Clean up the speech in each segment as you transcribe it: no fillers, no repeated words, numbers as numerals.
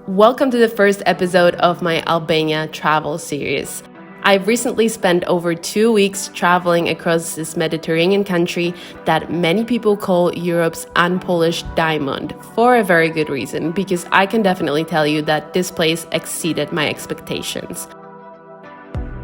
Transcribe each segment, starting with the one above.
Welcome to the first episode of my Albania travel series. I've recently spent over 2 weeks traveling across this Mediterranean country that many people call Europe's unpolished diamond for a very good reason, because I can definitely tell you that this place exceeded my expectations.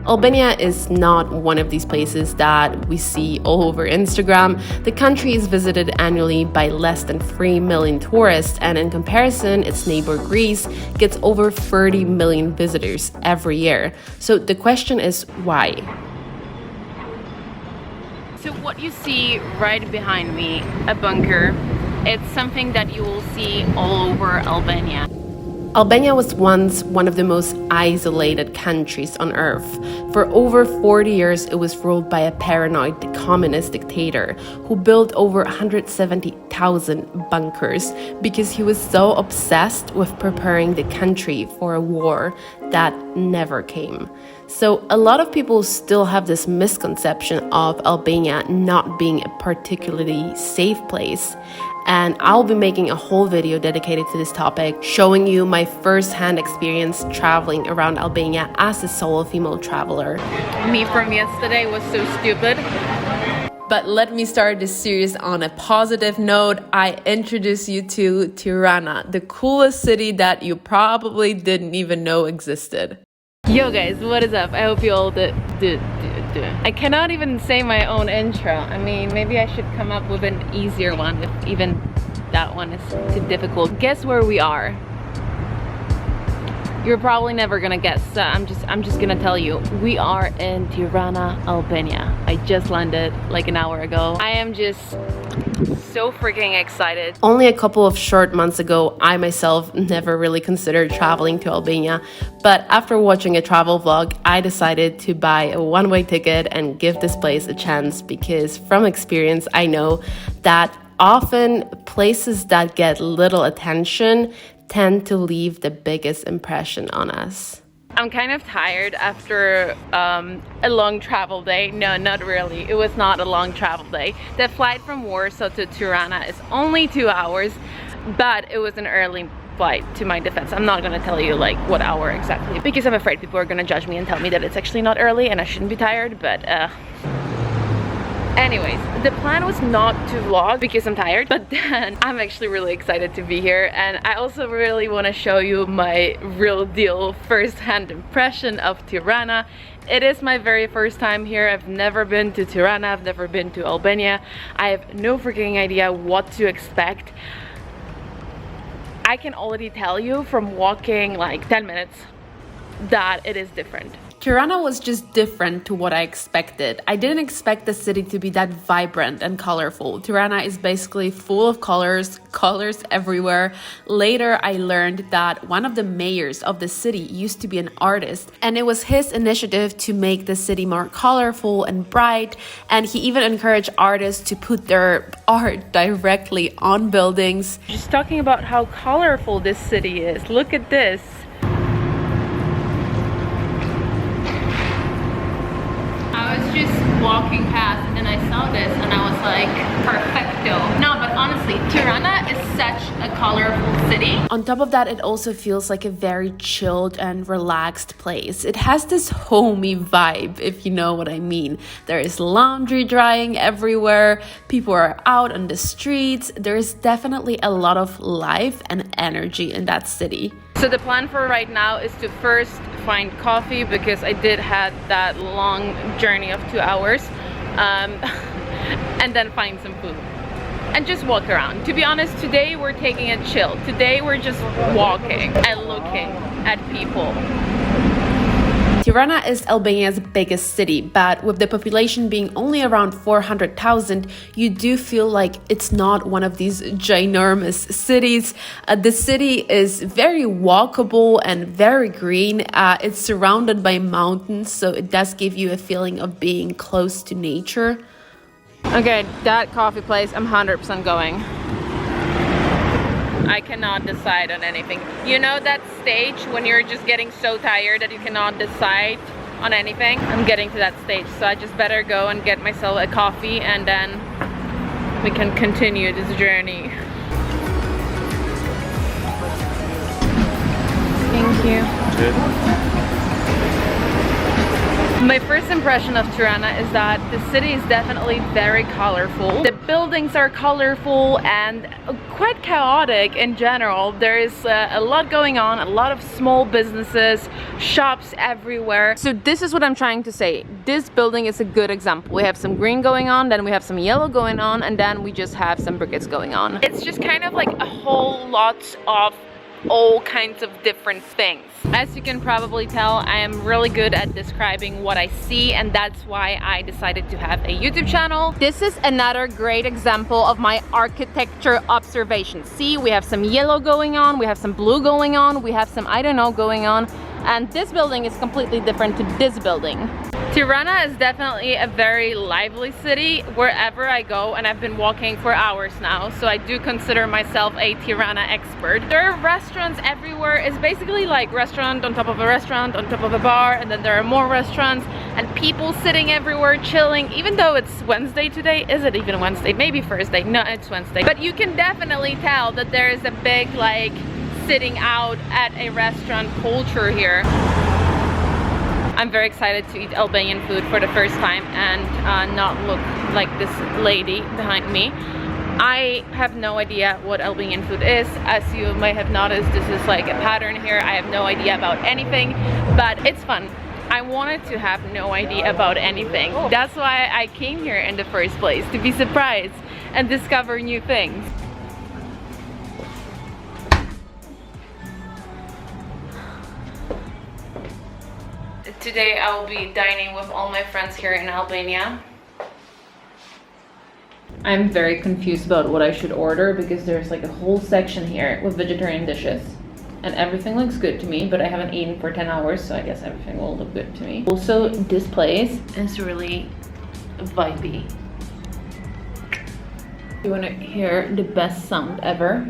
Albania is not one of these places that we see all over Instagram. The country is visited annually by less than 3 million tourists, and in comparison, its neighbor Greece gets over 30 million visitors every year. So the question is, why? So what you see right behind me, a bunker, it's something that you will see all over Albania. Albania was once one of the most isolated countries on earth. For over 40 years, it was ruled by a paranoid communist dictator who built over 170,000 bunkers because he was so obsessed with preparing the country for a war that never came. So a lot of people still have this misconception of Albania not being a particularly safe place. And I'll be making a whole video dedicated to this topic, showing you my first-hand experience traveling around Albania as a solo female traveler. Me from yesterday was so stupid. But let me start this series on a positive note. I introduce you to Tirana, the coolest city that you probably didn't even know existed. Yo guys, what is up? I hope you all do. I cannot even say my own intro. I mean, maybe I should come up with an easier one if even that one is too difficult. Guess where we are? You're probably never gonna guess, so I'm just gonna tell you. We are in Tirana, Albania. I just landed like an hour ago. I am just so freaking excited. Only a couple of short months ago, I myself never really considered traveling to Albania, but after watching a travel vlog, I decided to buy a one-way ticket and give this place a chance, because from experience, I know that often places that get little attention tend to leave the biggest impression on us. I'm kind of tired after a long travel day. No, not really. It was not a long travel day. The flight from Warsaw to Tirana is only 2 hours, but it was an early flight, to my defense. I'm not gonna tell you like what hour exactly, because I'm afraid people are gonna judge me and tell me that it's actually not early and I shouldn't be tired, but anyways, the plan was not to vlog because I'm tired, but then I'm actually really excited to be here, and I also really want to show you my real deal first-hand impression of Tirana. It is my very first time here. I've never been to Tirana, I've never been to Albania. I have no freaking idea what to expect. I can already tell you from walking like 10 minutes that it is different. Tirana was just different to what I expected. I didn't expect the city to be that vibrant and colorful. Tirana is basically full of colors everywhere. Later, I learned that one of the mayors of the city used to be an artist, and it was his initiative to make the city more colorful and bright, and he even encouraged artists to put their art directly on buildings. Just talking about how colorful this city is. Look at this. Just walking past and then I saw this and I was like, perfecto. No, but honestly, Tirana is such a colorful city. On top of that, it also feels like a very chilled and relaxed place. It has this homey vibe, if you know what I mean. There is laundry drying everywhere, people are out on the streets. There is definitely a lot of life and energy in that city. So the plan for right now is to first find coffee, because I did have that long journey of 2 hours, and then find some food and just walk around. To be honest, today we're taking it chill. Today we're just walking and looking at people. Tirana is Albania's biggest city, but with the population being only around 400,000, you do feel like it's not one of these ginormous cities. The city is very walkable and very green. It's surrounded by mountains, so it does give you a feeling of being close to nature. Okay, that coffee place, I'm 100% going. I cannot decide on anything. You know that stage when you're just getting so tired that you cannot decide on anything? I'm getting to that stage, so I just better go and get myself a coffee, and then we can continue this journey. you. Cheers. My first impression of Tirana is that the city is definitely very colorful. The buildings are colorful and quite chaotic in general. There is a lot going on, a lot of small businesses, shops everywhere. So this is what I'm trying to say. This building is a good example. We have some green going on, then we have some yellow going on, and then we just have some briquettes going on. It's just kind of like a whole lot of all kinds of different things. As you can probably tell, I am really good at describing what I see, and that's why I decided to have a YouTube channel. This is another great example of my architecture observation. See, we have some yellow going on, we have some blue going on, we have some I don't know going on, and this building is completely different to this building. Tirana is definitely a very lively city wherever I go, and I've been walking for hours now, so I do consider myself a Tirana expert. There are restaurants everywhere. It's basically like restaurant on top of a restaurant on top of a bar, and then there are more restaurants and people sitting everywhere chilling, even though it's Wednesday today. Is it even Wednesday? Maybe Thursday. No, it's Wednesday. But you can definitely tell that there is a big like sitting out at a restaurant culture here. I'm very excited to eat Albanian food for the first time and not look like this lady behind me. I have no idea what Albanian food is. As you may have noticed, this is like a pattern here. I have no idea about anything, but it's fun. I wanted to have no idea about anything. That's why I came here in the first place, to be surprised and discover new things. Today I will be dining with all my friends here in Albania. I'm very confused about what I should order because there's like a whole section here with vegetarian dishes. And everything looks good to me, but I haven't eaten for 10 hours, so I guess everything will look good to me. Also, this place is really vibey. You wanna hear the best sound ever?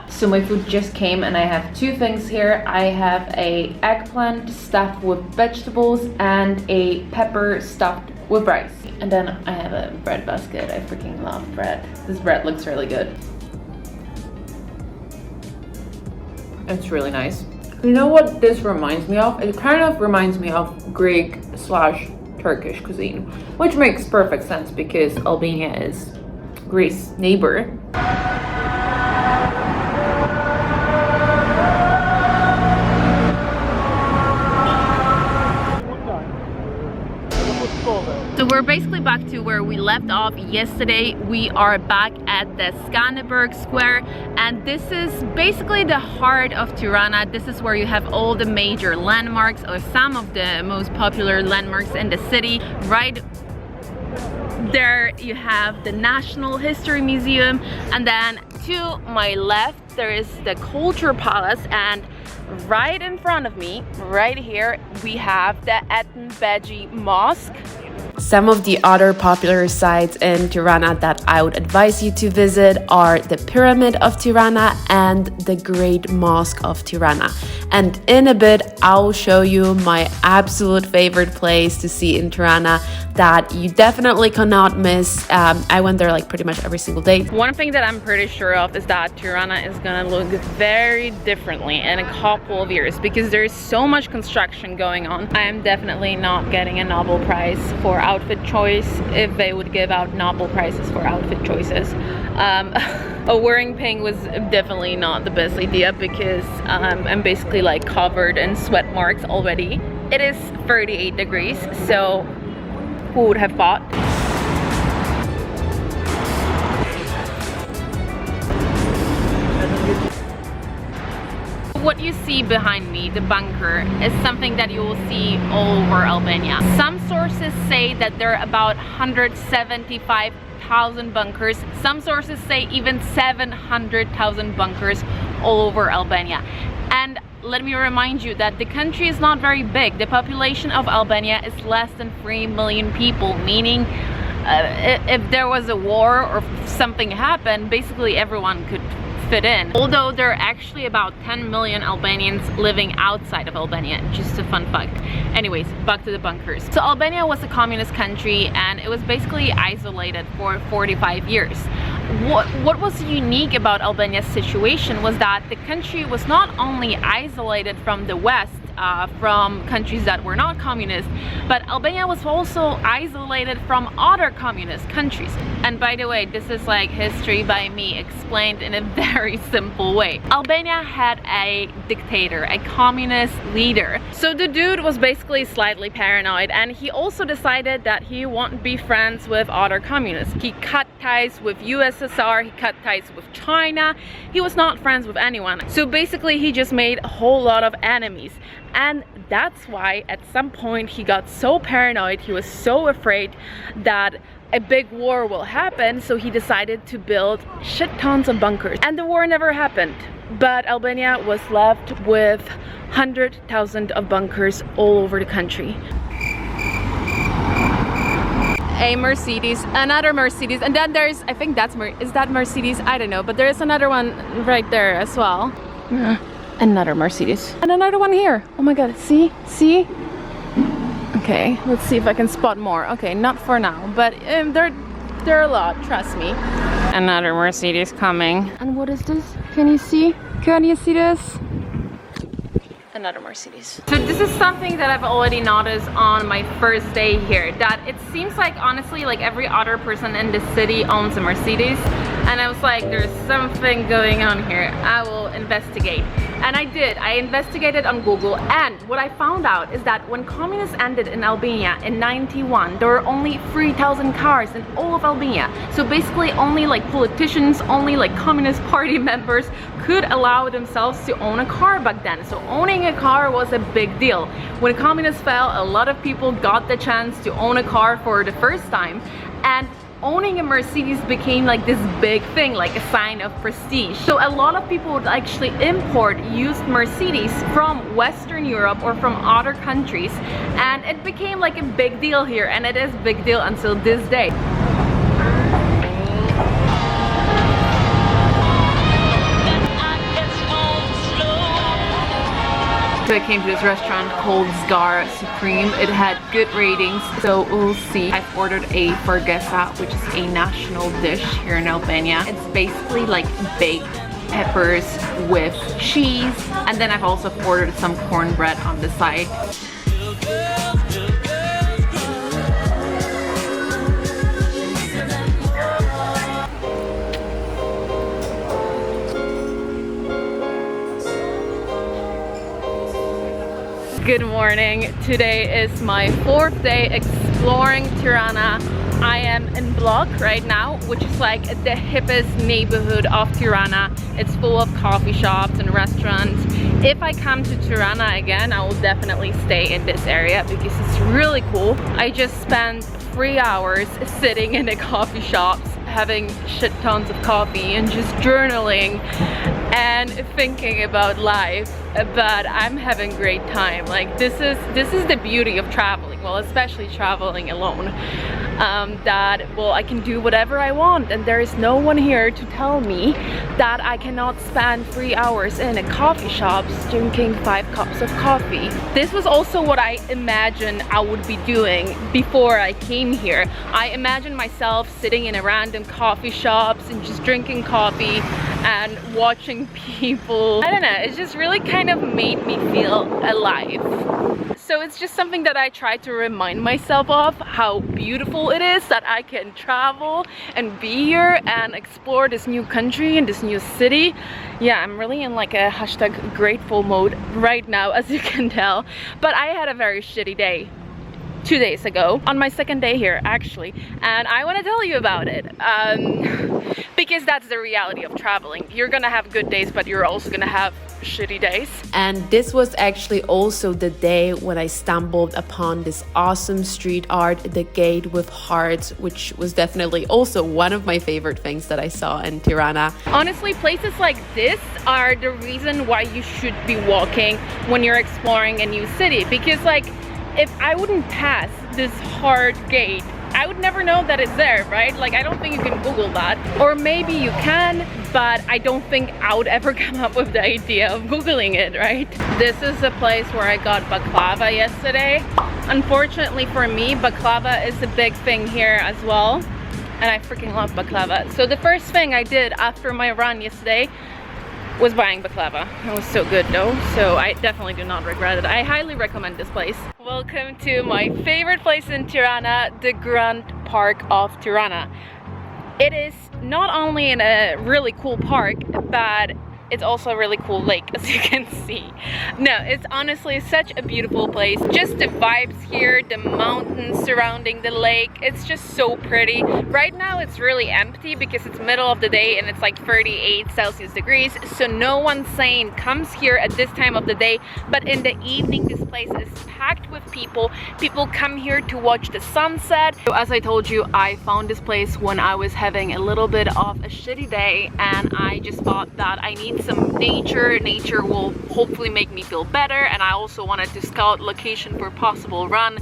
So my food just came and I have two things here. I have a eggplant stuffed with vegetables and a pepper stuffed with rice. And then I have a bread basket. I freaking love bread. This bread looks really good. It's really nice. You know what this reminds me of? It kind of reminds me of Greek/Turkish cuisine, which makes perfect sense because Albania is Greece's neighbor. So we're basically back to where we left off yesterday. We are back at the Skanderberg Square, and this is basically the heart of Tirana. This is where you have all the major landmarks, or some of the most popular landmarks in the city. Right there you have the National History Museum, and then to my left there is the Culture Palace, and right in front of me, right here, we have the Etnbeji Mosque. Some of the other popular sites in Tirana that I would advise you to visit are the Pyramid of Tirana and the Great Mosque of Tirana. And in a bit, I'll show you my absolute favorite place to see in Tirana that you definitely cannot miss. I went there like pretty much every single day. One thing that I'm pretty sure of is that Tirana is gonna look very differently in a couple of years because there's so much construction going on. I am definitely not getting a Nobel Prize for outfit choice if they would give out Nobel Prizes for outfit choices. Wearing pink was definitely not the best idea because I'm basically like covered in sweat marks already. It is 38 degrees, so who would have thought? What you see behind me, the bunker, is something that you will see all over Albania. Some sources say that there are about 175,000 bunkers. Some sources say even 700,000 bunkers all over Albania. And let me remind you that the country is not very big. The population of Albania is less than 3 million people, meaning if there was a war or something happened, basically everyone could fit in. Although there are actually about 10 million Albanians living outside of Albania. Just a fun fact. Anyways, back to the bunkers. So Albania was a communist country and it was basically isolated for 45 years. What was unique about Albania's situation was that the country was not only isolated from the West, from countries that were not communist, but Albania was also isolated from other communist countries. And by the way, this is like history by me explained in a very simple way. Albania had a dictator, a communist leader. So the dude was basically slightly paranoid, and he also decided that he wouldn't be friends with other communists. He cut ties with USSR, he cut ties with China. He was not friends with anyone. So basically he just made a whole lot of enemies. And that's why at some point he got so paranoid, he was so afraid that a big war will happen, so he decided to build shit tons of bunkers. And the war never happened, but Albania was left with 100,000 of bunkers all over the country. A Mercedes, another Mercedes, and then there's, I think that's, is that Mercedes? I don't know, but there's another one right there as well. Yeah. Another Mercedes. And another one here. Oh my god, see? See? Okay, let's see if I can spot more. Okay, not for now, but there are a lot, trust me. Another Mercedes coming. And what is this? Can you see? Can you see this? Another Mercedes. So this is something that I've already noticed on my first day here, that it seems like honestly like every other person in the city owns a Mercedes, and I was like, there's something going on here, I will investigate. And I did. I investigated on Google, and what I found out is that when communists ended in Albania in '91, there were only 3,000 cars in all of Albania. So basically only like politicians, only like Communist Party members could allow themselves to own a car back then. So owning a car was a big deal. When communists fell, a lot of people got the chance to own a car for the first time, and owning a Mercedes became like this big thing, like a sign of prestige. So a lot of people would actually import used Mercedes from Western Europe or from other countries, and it became like a big deal here, and it is a big deal until this day. So I came to this restaurant called Zgara Supreme. It had good ratings, so we'll see. I've ordered a fergese, which is a national dish here in Albania. It's basically like baked peppers with cheese, and then I've also ordered some cornbread on the side. Good morning. Today is my 4th day exploring Tirana. I am in Blloku right now, which is like the hippest neighborhood of Tirana. It's full of coffee shops and restaurants. If I come to Tirana again, I will definitely stay in this area because it's really cool. I just spent 3 hours sitting in the coffee shops, having shit tons of coffee and just journaling and thinking about life, but I'm having a great time. Like this is the beauty of traveling, well, especially traveling alone, that well, I can do whatever I want, and there is no one here to tell me that I cannot spend 3 hours in a coffee shop drinking 5 cups of coffee. This was also what I imagined I would be doing before I came here. I imagined myself sitting in a random coffee shops and just drinking coffee and watching people. I don't know, it just really kind of made me feel alive. So it's just something that I try to remind myself of, how beautiful it is that I can travel and be here and explore this new country and this new city. Yeah, I'm really in like a #grateful mode right now, as you can tell. But I had a very shitty day 2 days ago, on my 2nd day here actually, and I want to tell you about it, because that's the reality of traveling. You're gonna have good days, but you're also gonna have shitty days. And this was actually also the day when I stumbled upon this awesome street art, the gate with hearts, which was definitely also one of my favorite things that I saw in Tirana. Honestly, places like this are the reason why you should be walking when you're exploring a new city, because like if I wouldn't pass this hard gate, I would never know that it's there, right? Like, I don't think you can Google that. Or maybe you can, but I don't think I would ever come up with the idea of Googling it, right? This is the place where I got baklava yesterday. Unfortunately for me, baklava is a big thing here as well. And I freaking love baklava. So the first thing I did after my run yesterday was buying baklava. It was so good though, so I definitely do not regret it. I highly recommend this place. Welcome to my favorite place in Tirana, the Grand Park of Tirana. It is not only in a really cool park, but it's also a really cool lake, as you can see. No, it's honestly such a beautiful place. Just the vibes here, the mountains surrounding the lake, it's just so pretty. Right now it's really empty because it's middle of the day and it's like 38 Celsius degrees, so no one sane comes here at this time of the day. But in the evening, this place is packed with people. People come here to watch the sunset. So as I told you, I found this place when I was having a little bit of a shitty day, and I just thought that I need some nature. Nature will hopefully make me feel better, and I also wanted to scout location for possible run,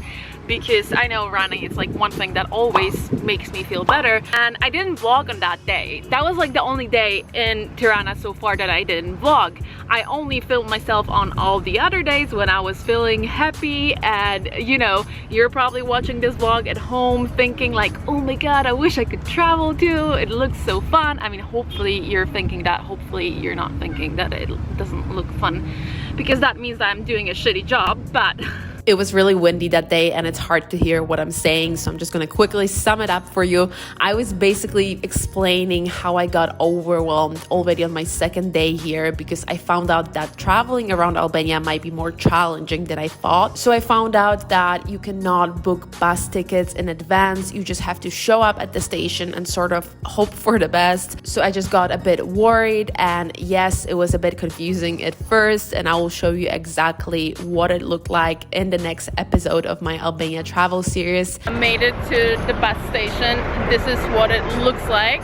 because I know running is like one thing that always makes me feel better. And I didn't vlog on that day. That was like the only day in Tirana so far that I didn't vlog. I only filmed myself on all the other days when I was feeling happy. And you know, you're probably watching this vlog at home thinking like, oh my god, I wish I could travel too, it looks so fun. I mean, hopefully you're thinking that. Hopefully you're not thinking that it doesn't look fun, because that means that I'm doing a shitty job. But it was really windy that day and it's hard to hear what I'm saying, so I'm just gonna quickly sum it up for you. I was basically explaining how I got overwhelmed already on my second day here, because I found out that traveling around Albania might be more challenging than I thought. So I found out that you cannot book bus tickets in advance. You just have to show up at the station and sort of hope for the best. So I just got a bit worried, and yes, it was a bit confusing at first, and I will show you exactly what it looked like in the next episode of my Albania travel series. I made it to the bus station. This is what it looks like.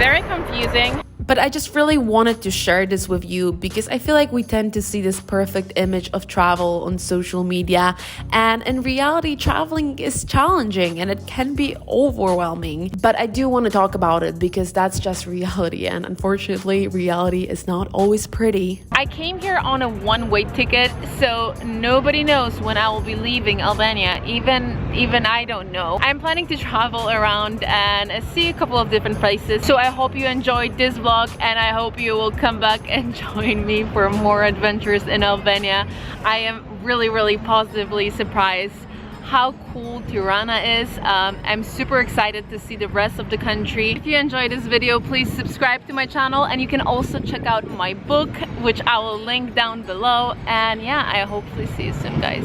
Very confusing. But I just really wanted to share this with you, because I feel like we tend to see this perfect image of travel on social media, and in reality traveling is challenging and it can be overwhelming. But I do want to talk about it because that's just reality, and unfortunately reality is not always pretty. I came here on a one-way ticket, so nobody knows when I will be leaving Albania. Even I don't know. I'm planning to travel around and see a couple of different places, so I hope you enjoyed this vlog, and I hope you will come back and join me for more adventures in Albania. I am really positively surprised how cool Tirana is. I'm super excited to see the rest of the country. If you enjoyed this video, please subscribe to my channel, and you can also check out my book, which I will link down below. And yeah, I hopefully see you soon, guys.